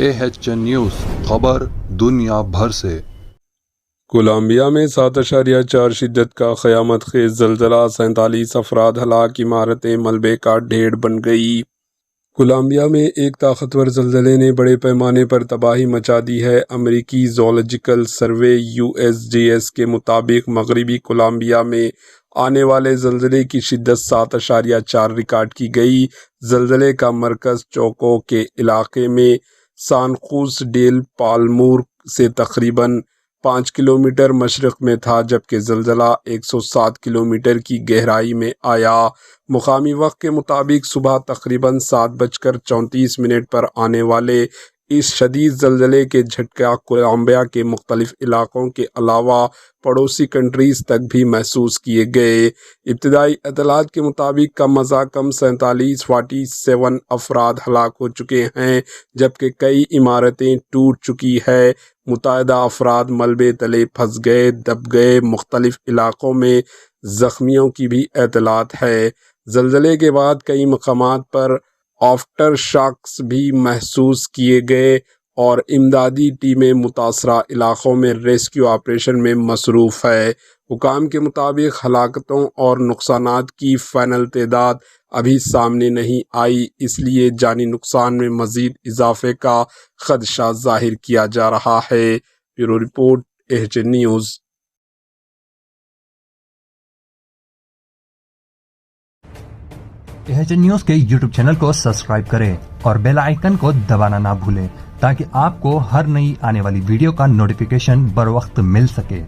AHN news خبر دنیا بھر سے۔ کولمبیا میں 7.4 شدت کا قیامت خیز زلزلہ، 47 افراد ہلاک، عمارتیں ملبے کا ڈھیر بن گئی۔ کولمبیا میں ایک طاقتور زلزلے نے بڑے پیمانے پر تباہی مچا دی ہے۔ امریکی زولوجیکل سروے USGS کے مطابق مغربی کولمبیا میں آنے والے زلزلے کی شدت 7.4 ریکارڈ کی گئی۔ زلزلے کا مرکز چوکو کے علاقے میں سان خوس ڈیل پالمور سے تقریباً 5 کلومیٹر مشرق میں تھا، جبکہ زلزلہ 107 کلومیٹر کی گہرائی میں آیا۔ مقامی وقت کے مطابق صبح تقریباً 7:34 پر آنے والے اس شدید زلزلے کے جھٹکے کولمبیا کے مختلف علاقوں کے علاوہ پڑوسی کنٹریز تک بھی محسوس کیے گئے۔ ابتدائی اطلاعات کے مطابق کم از کم 47 افراد ہلاک ہو چکے ہیں، جبکہ کئی عمارتیں ٹوٹ چکی ہیں۔ متعدد افراد ملبے تلے پھنس گئے، دب گئے۔ مختلف علاقوں میں زخمیوں کی بھی اطلاعات ہے۔ زلزلے کے بعد کئی مقامات پر آفٹر شاکس بھی محسوس کیے گئے اور امدادی ٹیمیں متاثرہ علاقوں میں ریسکیو آپریشن میں مصروف ہے۔ حکام کے مطابق ہلاکتوں اور نقصانات کی فائنل تعداد ابھی سامنے نہیں آئی، اس لیے جانی نقصان میں مزید اضافے کا خدشہ ظاہر کیا جا رہا ہے۔ Bureau report AHN news. AHN news کے YouTube چینل کو سبسکرائب کریں اور بیل آئیکن کو دبانا نہ بھولیں تاکہ آپ کو ہر نئی آنے والی ویڈیو کا نوٹیفیکیشن بر وقت مل سکے۔